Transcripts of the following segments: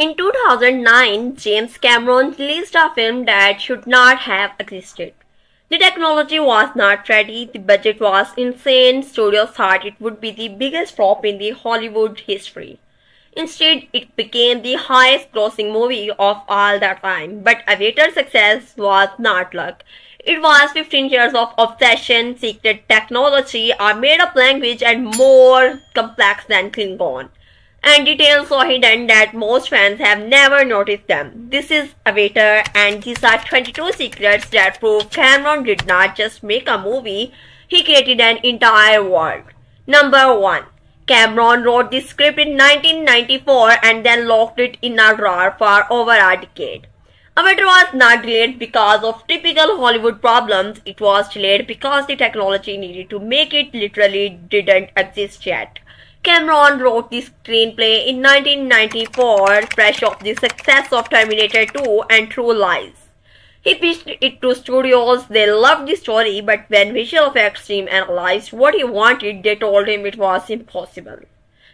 In 2009, James Cameron released a film that should not have existed. The technology was not ready, the budget was insane, studios thought it would be the biggest flop in the Hollywood history. Instead, it became the highest grossing movie of all the time. But Avatar's success was not luck. It was 15 years of obsession, secret technology, a made up language, and more complex than Klingon. And details so hidden that most fans have never noticed them. This is Avatar, and these are 22 secrets that prove Cameron did not just make a movie, he created an entire world. Number 1. Cameron wrote the script in 1994 and then locked it in a drawer for over a decade. Avatar was not delayed because of typical Hollywood problems, it was delayed because the technology needed to make it literally didn't exist yet. Cameron wrote the screenplay in 1994, fresh off the success of Terminator 2 and True Lies. He pitched it to studios, they loved the story, but when visual effects team analyzed what he wanted, they told him it was impossible.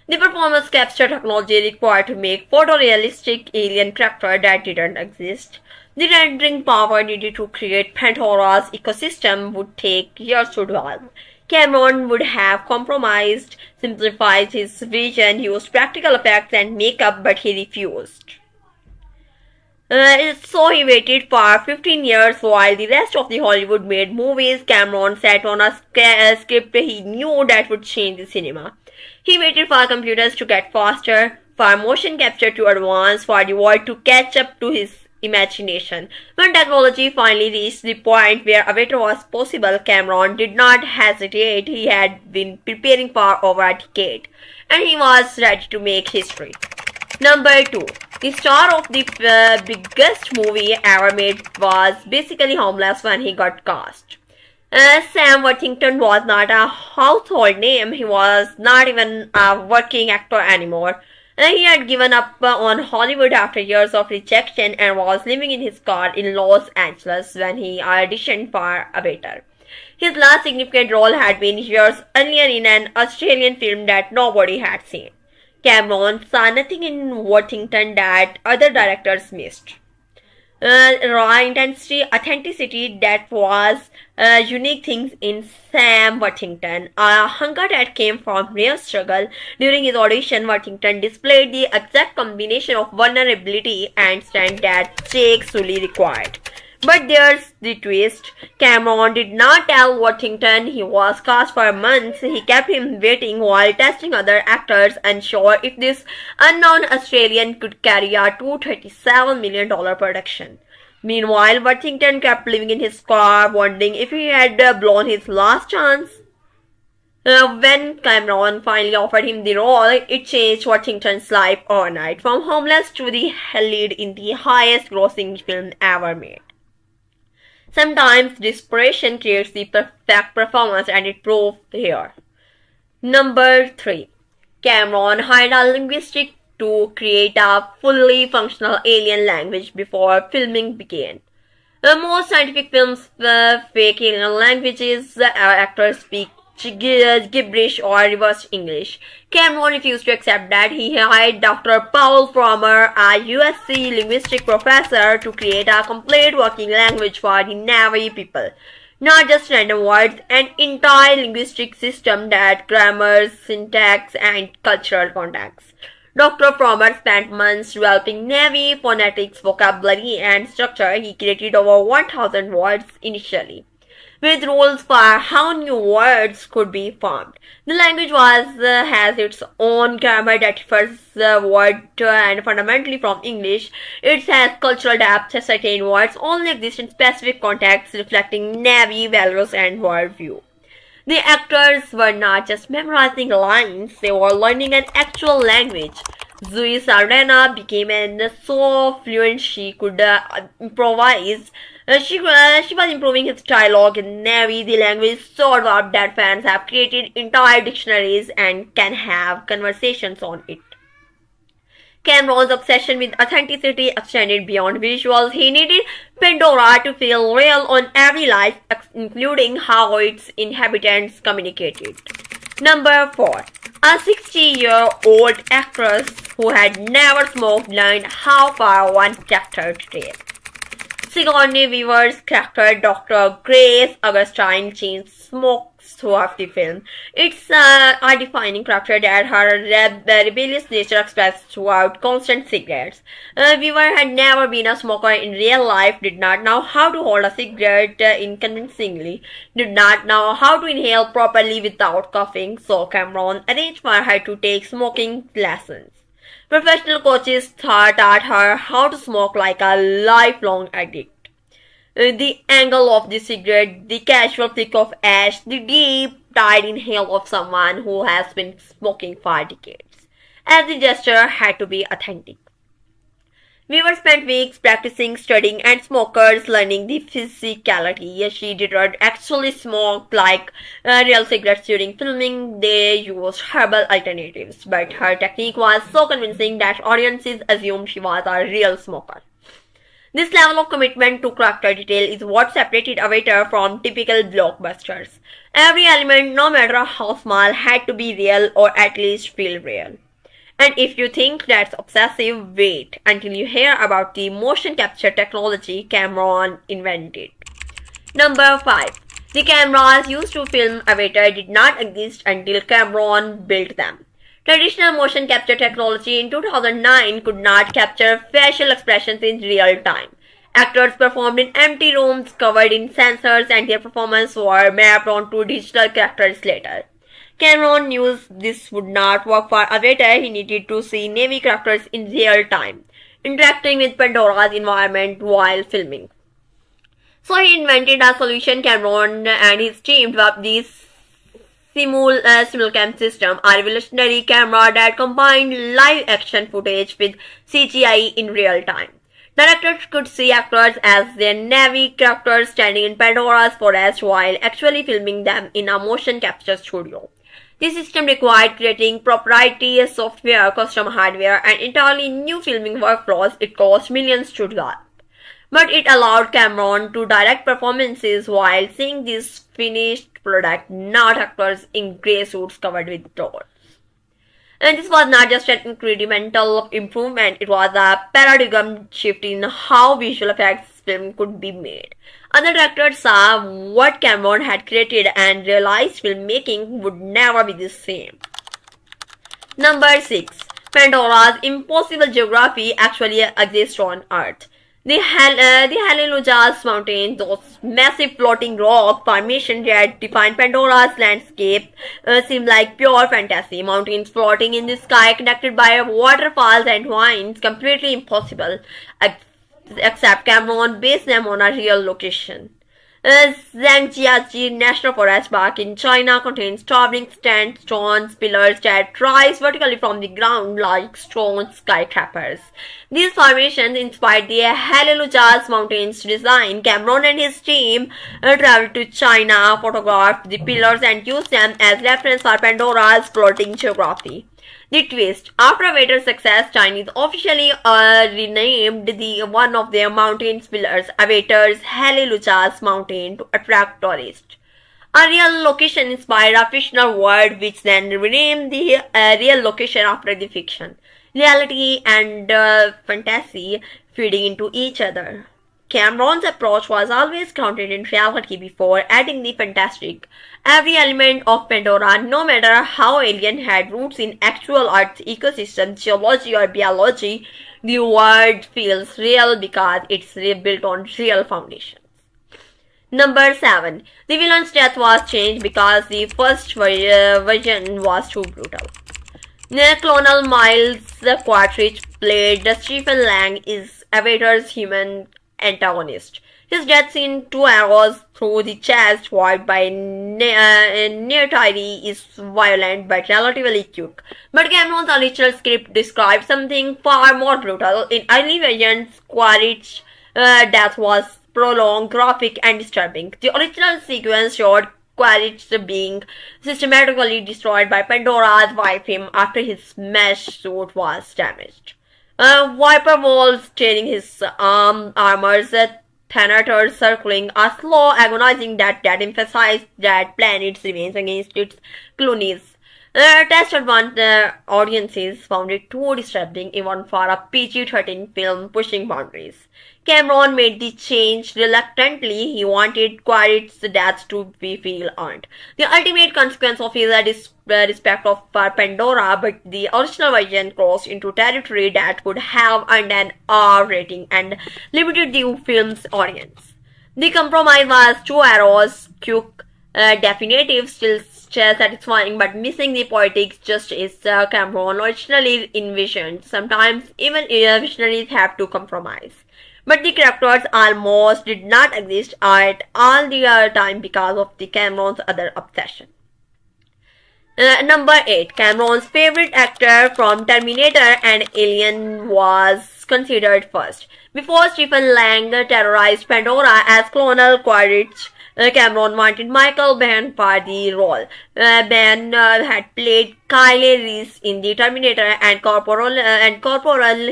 The performance capture technology required to make photorealistic alien characters that didn't exist. The rendering power needed to create Pandora's ecosystem would take years to develop. Cameron would have compromised, simplified his vision, used practical effects and makeup, but he refused. So he waited for 15 years while the rest of the Hollywood made movies. Cameron sat on a script he knew that would change the cinema. He waited for computers to get faster, for motion capture to advance, for the world to catch up to his imagination. When technology finally reached the point where Avatar was possible, Cameron did not hesitate. He had been preparing for over a decade, and he was ready to make history. Number 2. The star of the biggest movie ever made was basically homeless when he got cast. Sam Worthington was not a household name. He was not even a working actor anymore. He had given up on Hollywood after years of rejection and was living in his car in Los Angeles when he auditioned for Avatar. His last significant role had been years earlier in an Australian film that nobody had seen. Cameron saw nothing in Worthington that other directors missed. Raw intensity, authenticity, that was unique things in Sam Worthington. A hunger that came from real struggle. During his audition, Worthington displayed the exact combination of vulnerability and strength that Jake Sully required. But there's the twist. Cameron did not tell Worthington he was cast for months. He kept him waiting while testing other actors, unsure if this unknown Australian could carry a $237 million production. Meanwhile, Worthington kept living in his car, wondering if he had blown his last chance. When Cameron finally offered him the role, it changed Worthington's life overnight, from homeless to the lead in the highest grossing film ever made. Sometimes desperation creates the perfect performance, and it proved here. Number 3. Cameron hired a linguist to create a fully functional alien language before filming began. Most scientific films fake alien languages. Actors speak gibberish or reverse English. Cameron refused to accept that. He hired Dr. Paul Fromer, a USC linguistic professor, to create a complete working language for the Navy people. Not just random words, an entire linguistic system that grammar, syntax, and cultural context. Dr. Fromer spent months developing Navy phonetics, vocabulary, and structure. He created over 1,000 words initially, with rules for how new words could be formed. The language has its own grammar that differs word and fundamentally from English. It has cultural depth. Certain words only exist in specific contexts, reflecting Navy values and worldview. The actors were not just memorizing lines, they were learning an actual language. Zoe Saldana became so fluent she could improvise. She was improving his dialogue in Navy. The language is so advanced that fans have created entire dictionaries and can have conversations on it. Cameron's obsession with authenticity extended beyond visuals. He needed Pandora to feel real on every life, including how its inhabitants communicated. Number 4. A 60-year-old actress who had never smoked learned how far one character to take. Sigourney Weaver's character, Dr. Grace Augustine, chains smokes throughout the film. It's a defining character that her rebellious nature expressed throughout constant cigarettes. Weaver had never been a smoker in real life, did not know how to hold a cigarette convincingly, did not know how to inhale properly without coughing, so Cameron arranged for her to take smoking lessons. Professional coaches taught her how to smoke like a lifelong addict. The angle of the cigarette, the casual flick of ash, the deep, tight inhale of someone who has been smoking for decades. Every gesture had to be authentic. Weaver spent weeks practicing, studying, and smokers learning the physicality. She did not actually smoke like real cigarettes during filming. They used herbal alternatives, but her technique was so convincing that audiences assumed she was a real smoker. This level of commitment to character detail is what separated Avatar from typical blockbusters. Every element, no matter how small, had to be real or at least feel real. And if you think that's obsessive, wait until you hear about the motion capture technology Cameron invented. Number 5. The cameras used to film Avatar did not exist until Cameron built them. Traditional motion capture technology in 2009 could not capture facial expressions in real time. Actors performed in empty rooms covered in sensors, and their performances were mapped onto digital characters later. Cameron knew this would not work for Avatar. He needed to see Navy characters in real time, interacting with Pandora's environment while filming. So he invented a solution. Cameron and his team developed the Simulcam system, a revolutionary camera that combined live action footage with CGI in real time. Directors could see actors as their Navy characters standing in Pandora's forest while actually filming them in a motion capture studio. This system required creating proprietary software, custom hardware, and entirely new filming workflows. It cost millions to develop. But it allowed Cameron to direct performances while seeing this finished product, not actors in grey suits covered with dots. And this was not just an incremental improvement, it was a paradigm shift in how visual effects film could be made. Other directors saw what Cameron had created and realized filmmaking would never be the same. Number 6. Pandora's impossible geography actually exists on Earth. The Hallelujah's mountains, those massive floating rock formations that define Pandora's landscape, seem like pure fantasy. Mountains floating in the sky connected by waterfalls and vines, completely impossible, except Cameron based them on a real location. Zhangjiajie National Forest Park in China contains towering sandstone pillars that rise vertically from the ground like stone skyscrapers. These formations inspired the Hallelujah's Mountains design. Cameron and his team traveled to China, photographed the pillars, and used them as reference for Pandora's floating geography. The twist: after Avatar's success, Chinese officially renamed one of their mountain pillars Avatar's Hallelujah's Mountain to attract tourists. A real location inspired a fictional world, which then renamed the real location after the fiction. Reality and fantasy feeding into each other. Cameron's approach was always grounded in reality before adding the fantastic. Every element of Pandora, no matter how alien, had roots in actual Earth's ecosystem, geology or biology. The world feels real because it's built on real foundations. Number 7. The villain's death was changed because the first version was too brutal. Colonel Miles Quaritch, played Stephen Lang, is Avatar's human antagonist. His death in 2 arrows through the chest, followed by Neytiri, is violent but relatively quick. But Cameron's original script described something far more brutal. In early versions, Quaritch's death was prolonged, graphic, and disturbing. The original sequence showed Quaritch being systematically destroyed by Pandora's wife him after his mesh suit was damaged. Viper wolves tearing his armors, Thanators circling, a slow, agonizing death that emphasized that planet's revenge against its clonies. Test advanced audiences found it too disturbing even for a PG-13 film pushing boundaries. Cameron made the change reluctantly. He wanted Quaritch's death to be feel earned. The ultimate consequence of his respect for Pandora, but the original version crossed into territory that would have earned an R rating and limited the film's audience. The compromise was two arrows, quick, definitive, still satisfying, but missing the poetic justice Cameron originally envisioned. Sometimes even visionaries have to compromise. But the characters almost did not exist at all the time because of the Cameron's other obsession. Number 8. Cameron's favorite actor from Terminator and Alien was considered first. Before Stephen Lang terrorized Pandora as Colonel Quaritch, Cameron wanted Michael Biehn for the role. Biehn had played Kyle Reese in The Terminator and Corporal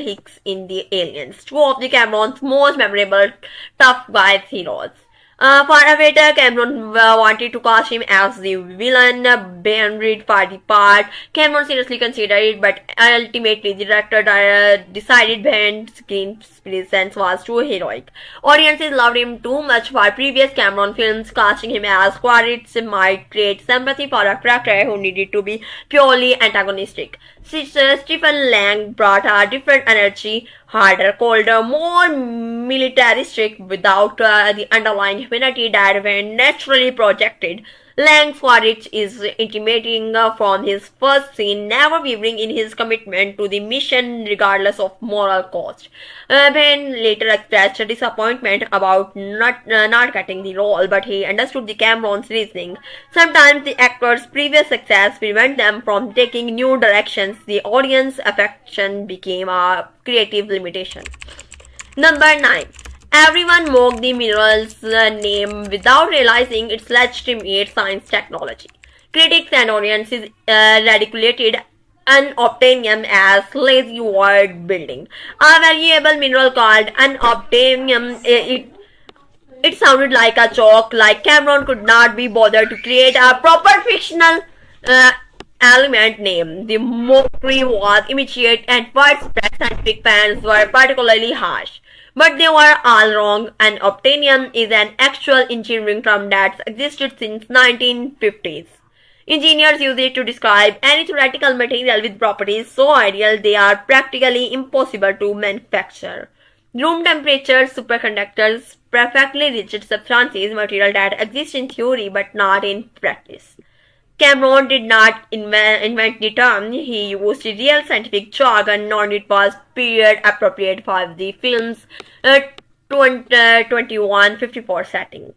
Hicks in The Aliens, two of the Cameron's most memorable tough guys heroes. For Avatar, Cameron wanted to cast him as the villain. Ben Reed for the part. Cameron seriously considered it, but ultimately the director decided Ben's screen presence was too heroic. Audiences loved him too much for previous Cameron films. Casting him as Quaritch might create sympathy for a character who needed to be purely antagonistic. Stephen Lang brought a different energy, harder, colder, more militaristic without the underlying humanity that were naturally projected. Lang's Quaritch is intimidating from his first scene, never wavering in his commitment to the mission regardless of moral cost. Ben later expressed disappointment about not getting the role, but he understood the Cameron's reasoning. Sometimes the actor's previous success prevents them from taking new directions. The audience affection became a creative limitation. Number 9. Everyone mocked the mineral's name without realizing its legitimate science technology. Critics and audiences ridiculed unobtainium as lazy word building. A valuable mineral called unobtainium, it sounded like a joke, like Cameron could not be bothered to create a proper fictional element name. The mockery was immediate and widespread. Scientific fans were particularly harsh. But they were all wrong, and obtainium is an actual engineering term that's existed since 1950s. Engineers use it to describe any theoretical material with properties so ideal they are practically impossible to manufacture. Room temperature superconductors, perfectly rigid substances, material that exist in theory but not in practice. Cameron did not invent the term. He used real scientific jargon, and it was period appropriate for the film's 2154 setting.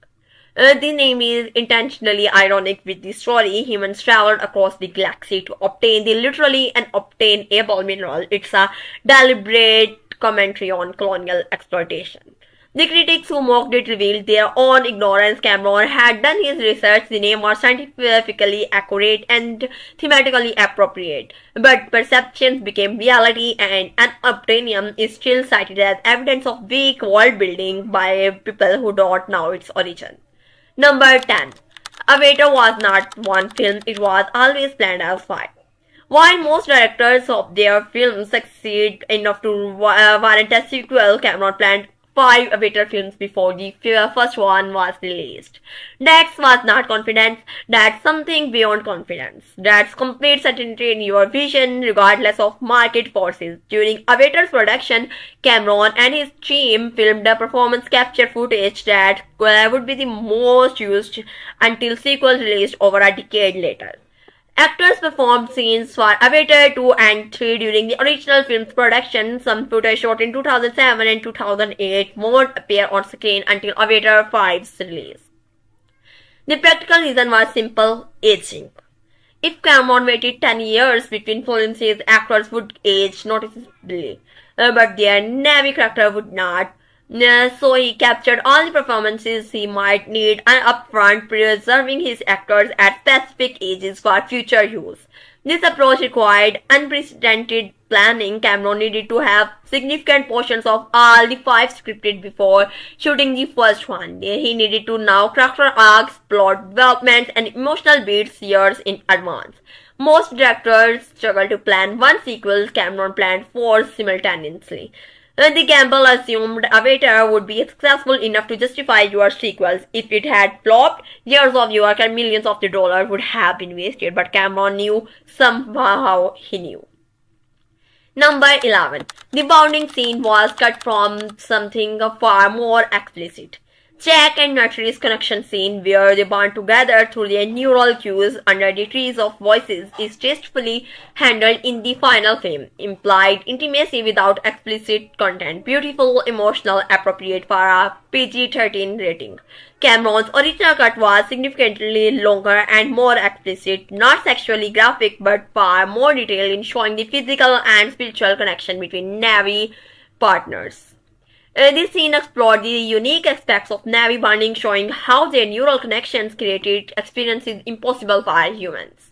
The name is intentionally ironic with the story. Humans traveled across the galaxy to obtain the literally unobtainable mineral. It's a deliberate commentary on colonial exploitation. The critics who mocked it revealed their own ignorance. Cameron had done his research. The name was scientifically accurate and thematically appropriate. But perceptions became reality, and unobtainium is still cited as evidence of weak world building by people who don't know its origin. Number 10. Avatar was not one film, it was always planned as 5. While most directors of their films succeed enough to warrant a sequel, Cameron planned 5 Avatar films before the first one was released. That was not confidence, that's something beyond confidence. That's complete certainty in your vision regardless of market forces. During Avatar's production, Cameron and his team filmed the performance capture footage that would be the most used until sequel released over a decade later. Actors performed scenes for Avatar 2 and 3 during the original film's production. Some footage shot in 2007 and 2008 won't appear on screen until Avatar 5's release. The practical reason was simple: aging. If Cameron waited 10 years between films, his actors would age noticeably, but their Na'vi character would not. So he captured all the performances he might need and upfront, preserving his actors at specific ages for future use. This approach required unprecedented planning. Cameron needed to have significant portions of all the five scripted before shooting the first one. He needed to know character arcs, plot developments, and emotional beats years in advance. Most directors struggle to plan one sequel. Cameron planned four simultaneously. The gamble assumed Avatar would be successful enough to justify your sequels. If it had flopped, years of work and millions of dollars would have been wasted, but Cameron knew somehow he knew. Number 11. The bonding scene was cut from something far more explicit. Jack and Natalie's connection scene, where they bond together through their neural cues under the trees of voices, is tastefully handled in the final film. Implied intimacy without explicit content. Beautiful, emotional, appropriate for a PG-13 rating. Cameron's original cut was significantly longer and more explicit, not sexually graphic but far more detailed in showing the physical and spiritual connection between Navy partners. This scene explored the unique aspects of Navy bonding, showing how their neural connections created experiences impossible for humans.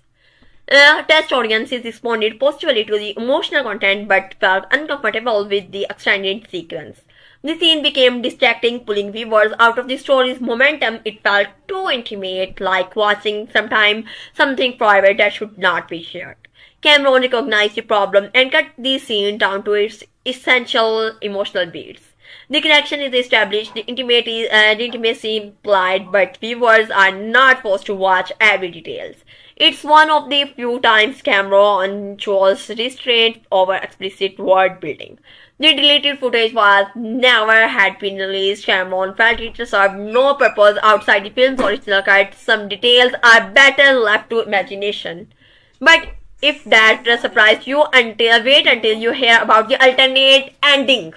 Test audiences responded positively to the emotional content but felt uncomfortable with the extended sequence. The scene became distracting, pulling viewers out of the story's momentum. It felt too intimate, like watching something private that should not be shared. Cameron recognized the problem and cut the scene down to its essential emotional beats. The connection is established, the intimacy implied, but viewers are not forced to watch every detail. It's one of the few times Cameron chose restraint over explicit word building. The deleted footage was never had been released. Cameron felt it served no purpose outside the film's original cut. Some details are better left to imagination. But if that surprised you, wait until you hear about the alternate ending.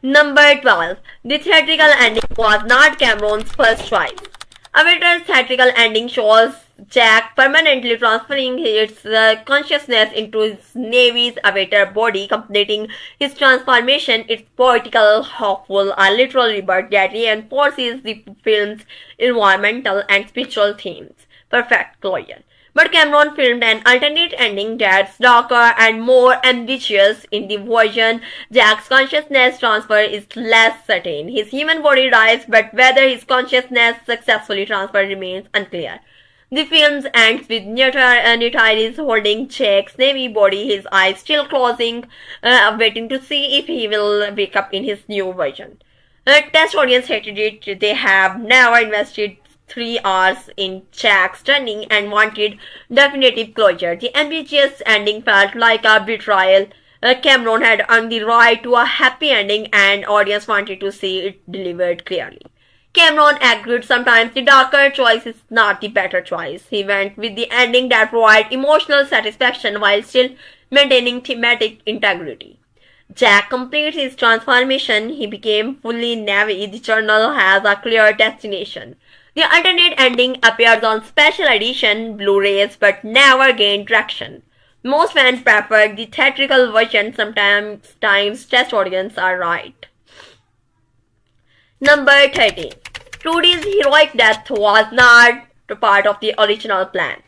Number 12. The theatrical ending was not Cameron's first choice. Avatar's theatrical ending shows Jack permanently transferring his consciousness into his Navy's Avatar body, completing his transformation. It's poetical, hopeful, a literal rebirth that reinforces the film's environmental and spiritual themes. Perfect closure. But Cameron filmed an alternate ending that's darker and more ambitious. In the version, Jack's consciousness transfer is less certain. His human body dies, but whether his consciousness successfully transferred remains unclear. The film ends with Neytiri holding Jack's Navy body, his eyes still closing, waiting to see if he will wake up in his new version. The test audience hated it. They have never invested 3 hours in Jack's journey and wanted definitive closure. The ambiguous ending felt like a betrayal. Cameron had earned the right to a happy ending and audience wanted to see it delivered clearly. Cameron agreed sometimes the darker choice is not the better choice. He went with the ending that provided emotional satisfaction while still maintaining thematic integrity. Jack completes his transformation. He became fully Navy. The journal has a clear destination. The alternate ending appears on special edition Blu-rays but never gained traction. Most fans prefer the theatrical version. Sometimes test audiences are right. Number 13. Trudy's heroic death was not part of the original plan.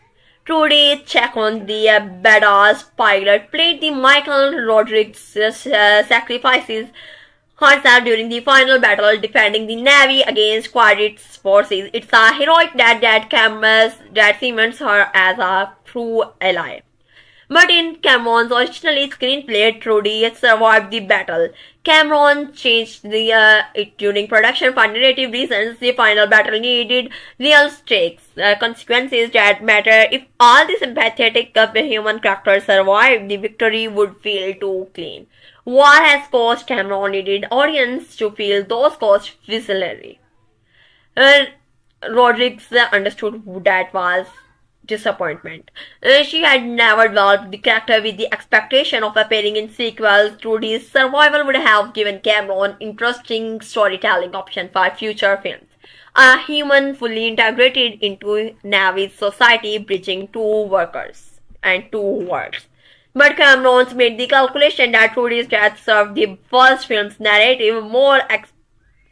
Trudy Chacon, the badass pilot, played the Michael Rodriguez sacrifices herself during the final battle defending the Navy against Quadrit's forces. It's a heroic death that cements her as a true ally. But in Cameron's original screenplay, Trudy survived the battle. Cameron changed it during production for narrative reasons. The final battle needed real stakes, consequences that matter. If all the sympathetic human characters survived, the victory would feel too clean. War has cost. Cameron needed audience to feel those costs viscerally. Rodriguez understood that was disappointment. She had never developed the character with the expectation of appearing in sequels. Trudy's survival would have given Cameron interesting storytelling option for future films. A human fully integrated into Navy's society, bridging two workers and two worlds. But Cameron's made the calculation that Trudy's death served the first film's narrative more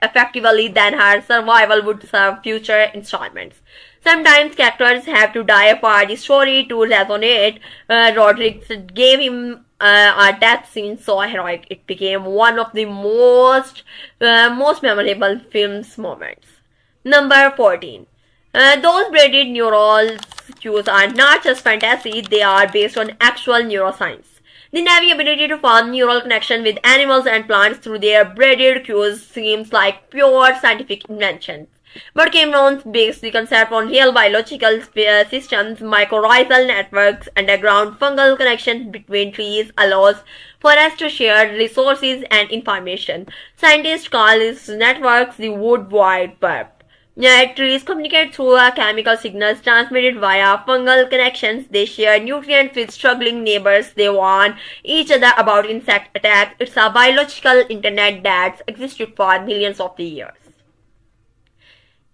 effectively than her survival would serve future installments. Sometimes characters have to die for the story to resonate. Rodriguez gave him a death scene so heroic it became one of the most memorable film's moments. Number 14. Those braided neural cues are not just fantasy, they are based on actual neuroscience. The Navy ability to form neural connection with animals and plants through their braided cues seems like pure scientific invention. But Cameron based the concept on real biological systems, mycorrhizal networks, underground fungal connections between trees allows for us to share resources and information. Scientists call these networks the wood wide web. Trees communicate through chemical signals transmitted via fungal connections. They share nutrients with struggling neighbors. They warn each other about insect attacks. It's a biological internet that's existed for millions of years.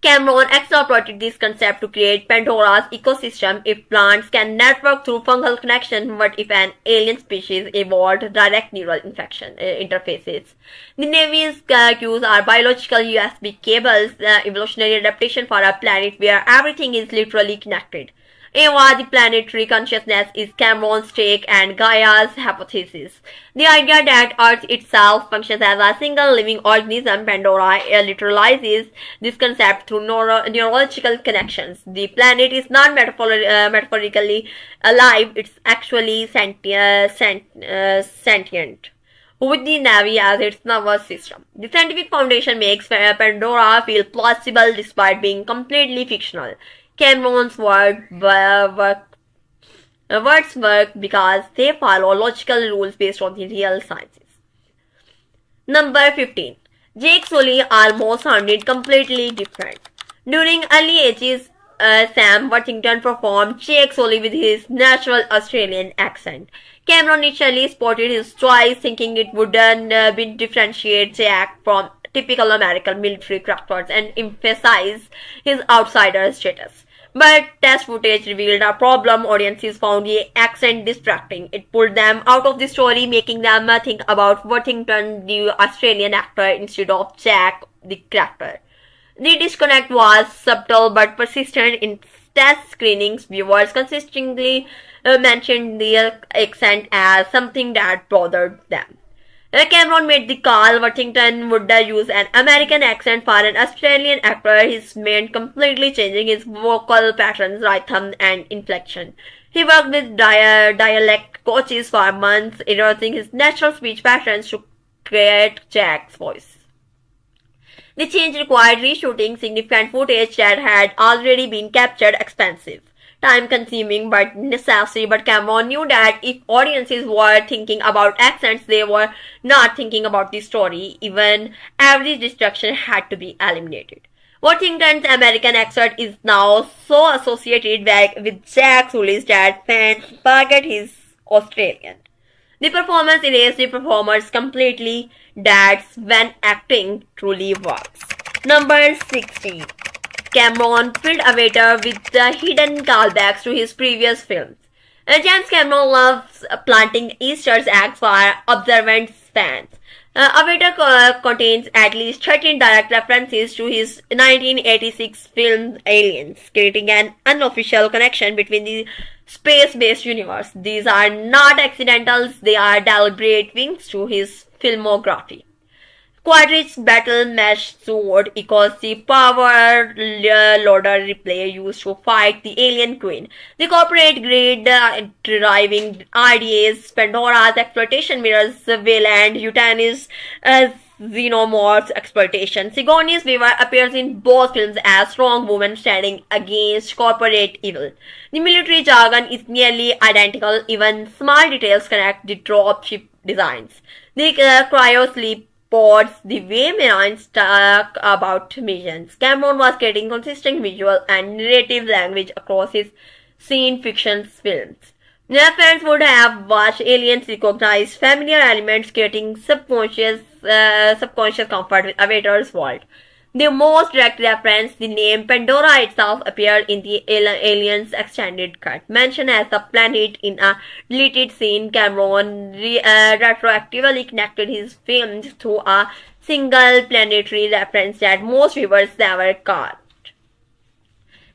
Cameron exploited this concept to create Pandora's ecosystem. If plants can network through fungal connection, what if an alien species evolved direct neural interfaces? The Navy's cues are biological USB cables, evolutionary adaptation for a planet where everything is literally connected. Eva, the planetary consciousness, is Cameron's take and Gaia's hypothesis. The idea that Earth itself functions as a single living organism, Pandora literalizes this concept through neurological connections. The planet is not metaphorically alive, it's actually sentient with the Navy as its nervous system. The scientific foundation makes Pandora feel plausible despite being completely fictional. Cameron's words work because they follow logical rules based on the real sciences. Number 15. Jake Sully almost sounded completely different. During early ages, Sam Worthington performed Jake Sully with his natural Australian accent. Cameron initially spotted his choice, thinking it wouldn't differentiate Jack from typical American military characters and emphasize his outsider status. But test footage revealed a problem. Audiences found the accent distracting. It pulled them out of the story, making them think about Worthington, the Australian actor, instead of Jack, the character. The disconnect was subtle but persistent. In test screenings, viewers consistently mentioned the accent as something that bothered them. Cameron made the call Worthington would use an American accent for an Australian actor. This meant completely changing his vocal patterns, rhythm, and inflection. He worked with dialect coaches for months, erasing his natural speech patterns to create Jack's voice. The change required reshooting significant footage that had already been captured, expensive, time-consuming but necessary. But Cameron knew that if audiences were thinking about accents, they were not thinking about the story. Even every distraction had to be eliminated. Worthington's American accent is now so associated with Jack Sully's that fans forget his Australian. The performance erased the performers completely. That's when acting truly works. Number 16. Cameron filled a waiter with the hidden callbacks to his previous films. James Cameron loves planting Easter eggs for observant fans. Avatar contains at least 13 direct references to his 1986 film Aliens, creating an unofficial connection between the space-based universe. These are not accidentals, they are deliberate winks to his filmography. Quadrich's battle mesh sword echoes the power loader replay used to fight the alien queen. The corporate greed driving RDA's Pandora's exploitation mirrors Wayland Yutanis Xenomorph's exploitation. Sigourney Weaver appears in both films as strong woman standing against corporate evil. The military jargon is nearly identical, even small details connect the dropship designs. The cryo-sleep pods, the way Marines talk about missions. Cameron was creating consistent visual and narrative language across his scene fiction films. Fans would have watched Aliens recognize familiar elements, creating subconscious comfort with Avatar's world. The most direct reference, the name Pandora itself, appeared in the Aliens extended cut. Mentioned as a planet in a deleted scene, Cameron retroactively connected his films to a single planetary reference that most viewers never caught.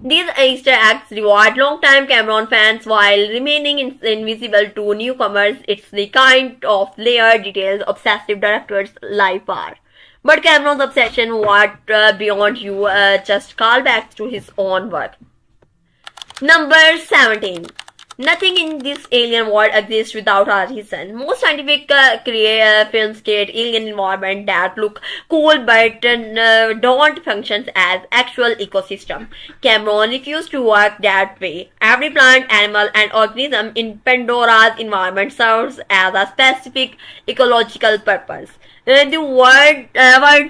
These Easter eggs reward long-time Cameron fans while remaining invisible to newcomers. It's the kind of layered details obsessive directors life are. But Cameron's obsession went beyond just callbacks to his own work. Number 17. Nothing in this alien world exists without a reason. Most scientific films create alien environments that look cool but don't function as actual ecosystem. Cameron refused to work that way. Every plant, animal, and organism in Pandora's environment serves as a specific ecological purpose. The world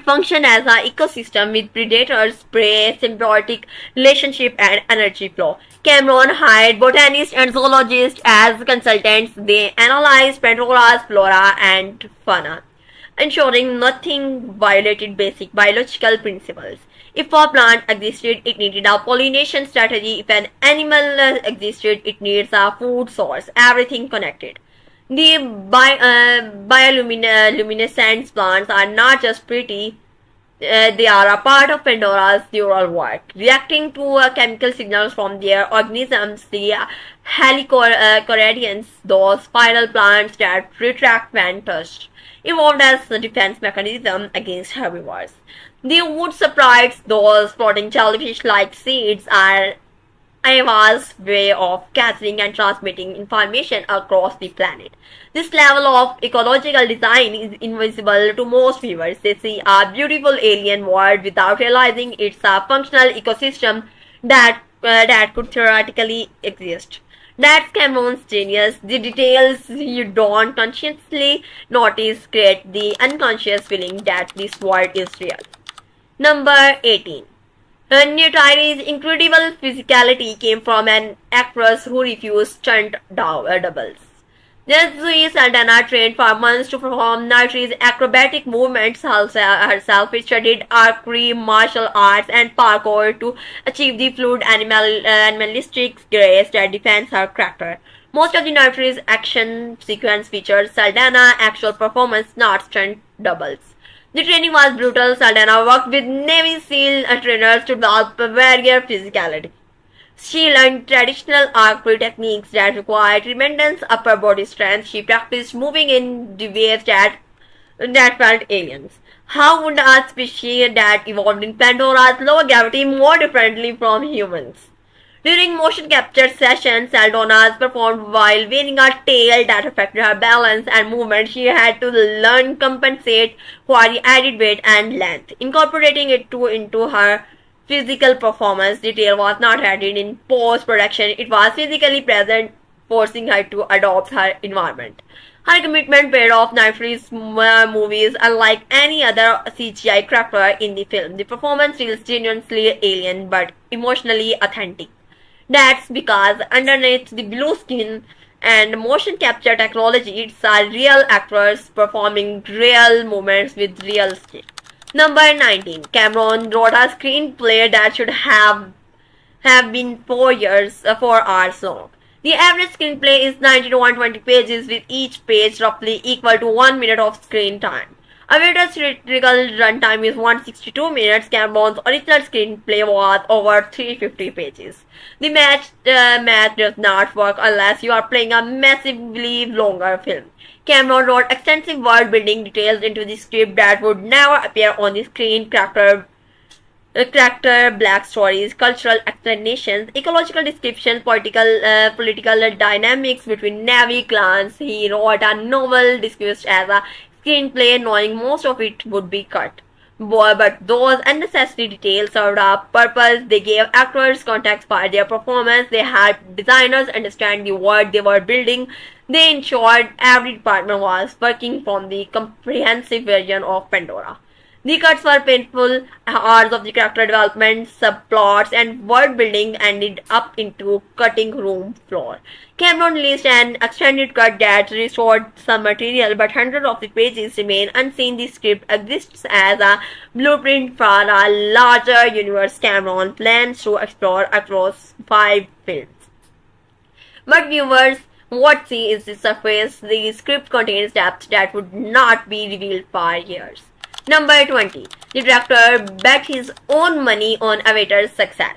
function as an ecosystem with predators, prey, symbiotic relationship, and energy flow. Cameron hired botanists and zoologists as consultants. They analyzed Pandora's flora and fauna, ensuring nothing violated basic biological principles. If a plant existed, it needed a pollination strategy. If an animal existed, it needs a food source. Everything connected. The bioluminescent plants are not just pretty, they are a part of Pandora's neural work. Reacting to chemical signals from their organisms, the helicorydians, those spiral plants that retract when touched, evolved as a defense mechanism against herbivores. The wood sprites, those floating jellyfish-like seeds, are Ava's way of gathering and transmitting information across the planet. This level of ecological design is invisible to most viewers. They see a beautiful alien world without realizing it's a functional ecosystem that could theoretically exist. That's Cameron's genius. The details you don't consciously notice create the unconscious feeling that this world is real. Number 18. Neytiri's incredible physicality came from an actress who refused stunt doubles. Zoe Saldana trained for months to perform Neytiri's acrobatic movements herself. She studied archery, martial arts, and parkour to achieve the fluid animalistic grace that defines her character. Most of the Neytiri's action sequence featured Saldana actual performance, not stunt doubles. The training was brutal. Saldana worked with Navy SEAL trainers to develop warrior physicality. She learned traditional archery techniques that required tremendous upper body strength. She practiced moving in the ways that felt aliens. How would a species that evolved in Pandora's lower gravity more differently from humans? During motion capture sessions, Saldana performed while wearing a tail that affected her balance and movement. She had to learn compensate for the added weight and length. Incorporating it into her physical performance, the tail was not added in post-production. It was physically present, forcing her to adopt her environment. Her commitment paid off. Neytiri's movies, unlike any other CGI character in the film, the performance feels genuinely alien but emotionally authentic. That's because underneath the blue skin and motion capture technology, it's real actors performing real movements with real skill. Number 19. Cameron wrote a screenplay that should have been 4 hours long. The average screenplay is 90 to 120 pages, with each page roughly equal to 1 minute of screen time. Avatar's theatrical runtime is 162 minutes. Cameron's original screenplay was over 350 pages. The math does not work unless you are playing a massively longer film. Cameron wrote extensive world-building details into the script that would never appear on the screen. Character black stories, cultural explanations, ecological descriptions, political dynamics between Navy clans. He wrote a novel disguised as a screenplay, knowing most of it would be cut. But those unnecessary details served a purpose. They gave actors context for their performance. They helped designers understand the world they were building. They ensured every department was working from the comprehensive version of Pandora. The cuts were painful. Hours of the character development, subplots, and world building ended up into cutting room floor. Cameron released an extended cut that restored some material, but hundreds of the pages remain unseen. The script exists as a blueprint for a larger universe Cameron plans to explore across 5 films. But viewers what see is the surface. The script contains depth that would not be revealed for years. Number 20. The director bet his own money on Avatar's success.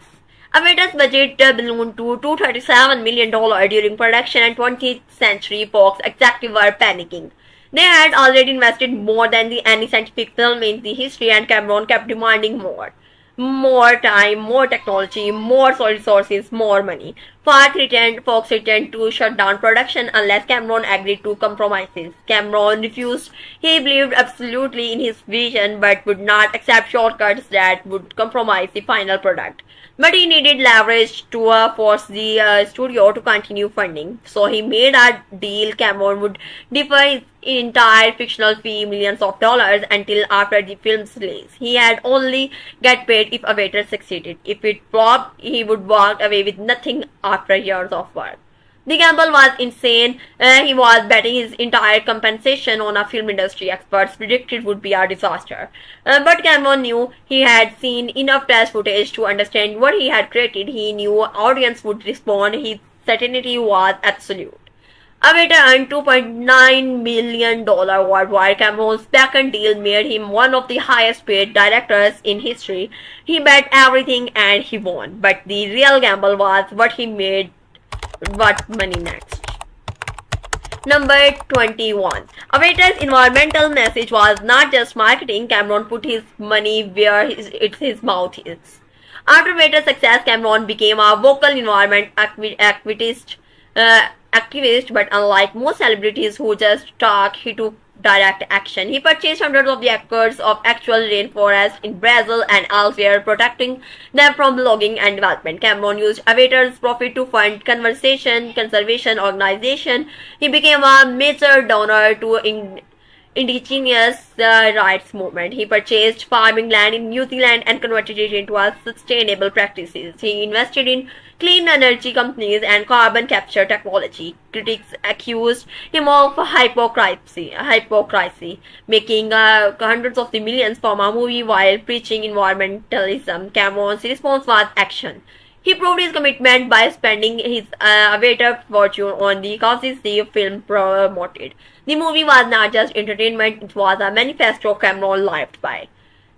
Avatar's budget ballooned to $237 million during production, and 20th Century Fox executives were panicking. They had already invested more than any scientific film in the history, and Cameron kept demanding more. More time, more technology, more resources, more money. Fox threatened to shut down production unless Cameron agreed to compromises. Cameron refused. He believed absolutely in his vision but would not accept shortcuts that would compromise the final product. But he needed leverage to force the studio to continue funding. So he made a deal. Cameron would defer his entire fictional fee millions of dollars until after the film's release. He had only get paid if Avatar succeeded. If it flopped, he would walk away with nothing after years of work. The gamble was insane. He was betting his entire compensation on a film industry experts predicted would be a disaster. But Cameron knew. He had seen enough test footage to understand what he had created. He knew audience would respond. His certainty was absolute. Avatar earned $2.9 million worldwide. Cameron's second deal made him one of the highest paid directors in history. He bet everything and he won. But the real gamble was what money next. Number 21. Avatar's environmental message was not just marketing. Cameron put his money where his mouth is. After Avatar's success, Cameron became a vocal environment activist, but unlike most celebrities who just talk, he took direct action. He purchased hundreds of the acres of actual rainforest in Brazil and elsewhere, protecting them from logging and development. Cameron used Avatar's profit to fund conservation organization. He became a major donor to indigenous rights movement. He purchased farming land in New Zealand and converted it into a sustainable practices. He invested in clean energy companies and carbon capture technology. Critics accused him of hypocrisy, making hundreds of the millions from a movie while preaching environmentalism. Cameron's response was action. He proved his commitment by spending his Avatar fortune on the causes the film promoted. The movie was not just entertainment, it was a manifesto Cameron lived by.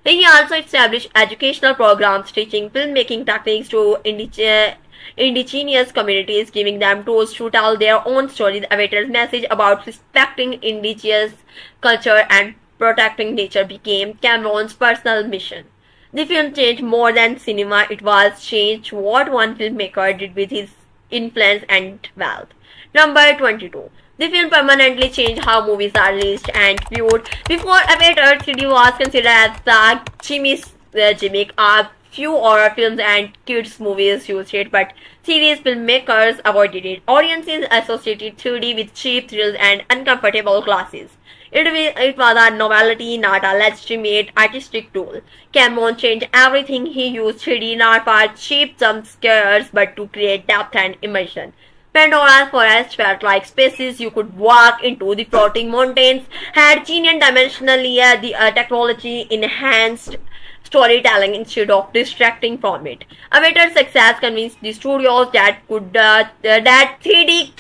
He also established educational programs teaching filmmaking techniques to indigenous communities, giving them tools to tell their own stories. Avatar's message about respecting indigenous culture and protecting nature became Cameron's personal mission. The film changed more than cinema, it was changed what one filmmaker did with his influence and wealth. Number 22. The film permanently changed how movies are released and viewed. Before Avatar, 3D was considered as the gimmick. A few horror films and kids movies used it, but serious filmmakers avoided it. Audiences associated 3D with cheap thrills and uncomfortable glasses. It was a novelty, not a legitimate artistic tool. Cameron changed everything. He used 3D not for cheap jump scares, but to create depth and immersion. Pandora's forest felt like spaces you could walk into. The floating mountains had genius dimensionally. The technology enhanced storytelling instead of distracting from it. Avatar's success convinced the studios that 3D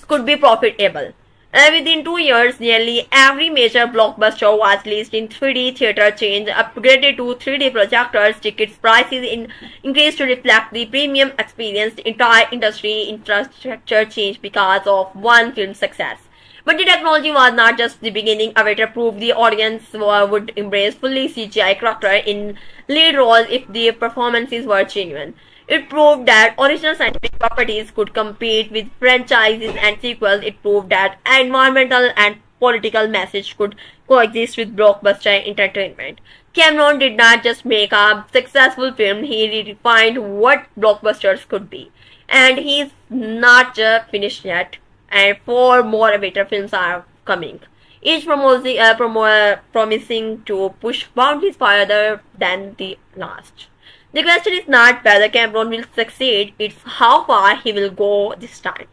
could be profitable. Within 2 years, nearly every major blockbuster was released in 3D. Theater chains upgraded to 3D projectors. Tickets prices increased to reflect the premium experience. The entire industry infrastructure changed because of one film's success. But the technology was not just the beginning. Avatar proved the audience would embrace fully CGI characters in lead roles if the performances were genuine. It proved that original scientific properties could compete with franchises and sequels. It proved that environmental and political message could coexist with blockbuster entertainment. Cameron did not just make a successful film, he redefined what blockbusters could be. And he's not just finished yet, and 4 more Avatar films are coming. each promising to push boundaries farther than the last. The question is not whether Cameron will succeed, it's how far he will go this time.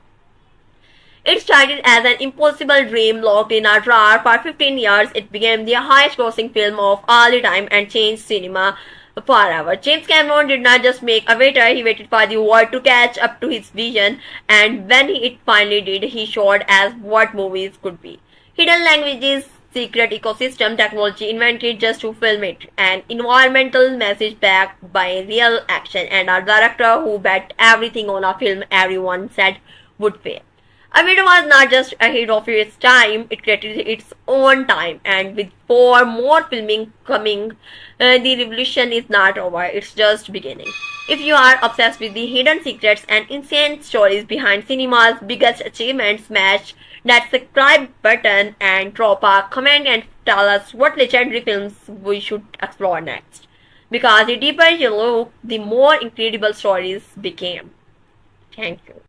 It started as an impossible dream locked in a drawer. For 15 years, it became the highest grossing film of all the time and changed cinema forever. James Cameron did not just make Avatar, he waited for the world to catch up to his vision, and when it finally did, he showed us what movies could be. Hidden languages, secret ecosystem, technology invented just to film it, an environmental message backed by real action, and a director who bet everything on a film everyone said would fail. Avida was not just ahead of its time, it created its own time, and with four more filming coming, the revolution is not over, it's just beginning. If you are obsessed with the hidden secrets and insane stories behind cinema's biggest achievements, smash that subscribe button and drop a comment and tell us what legendary films we should explore next. Because the deeper you look, the more incredible stories became. Thank you.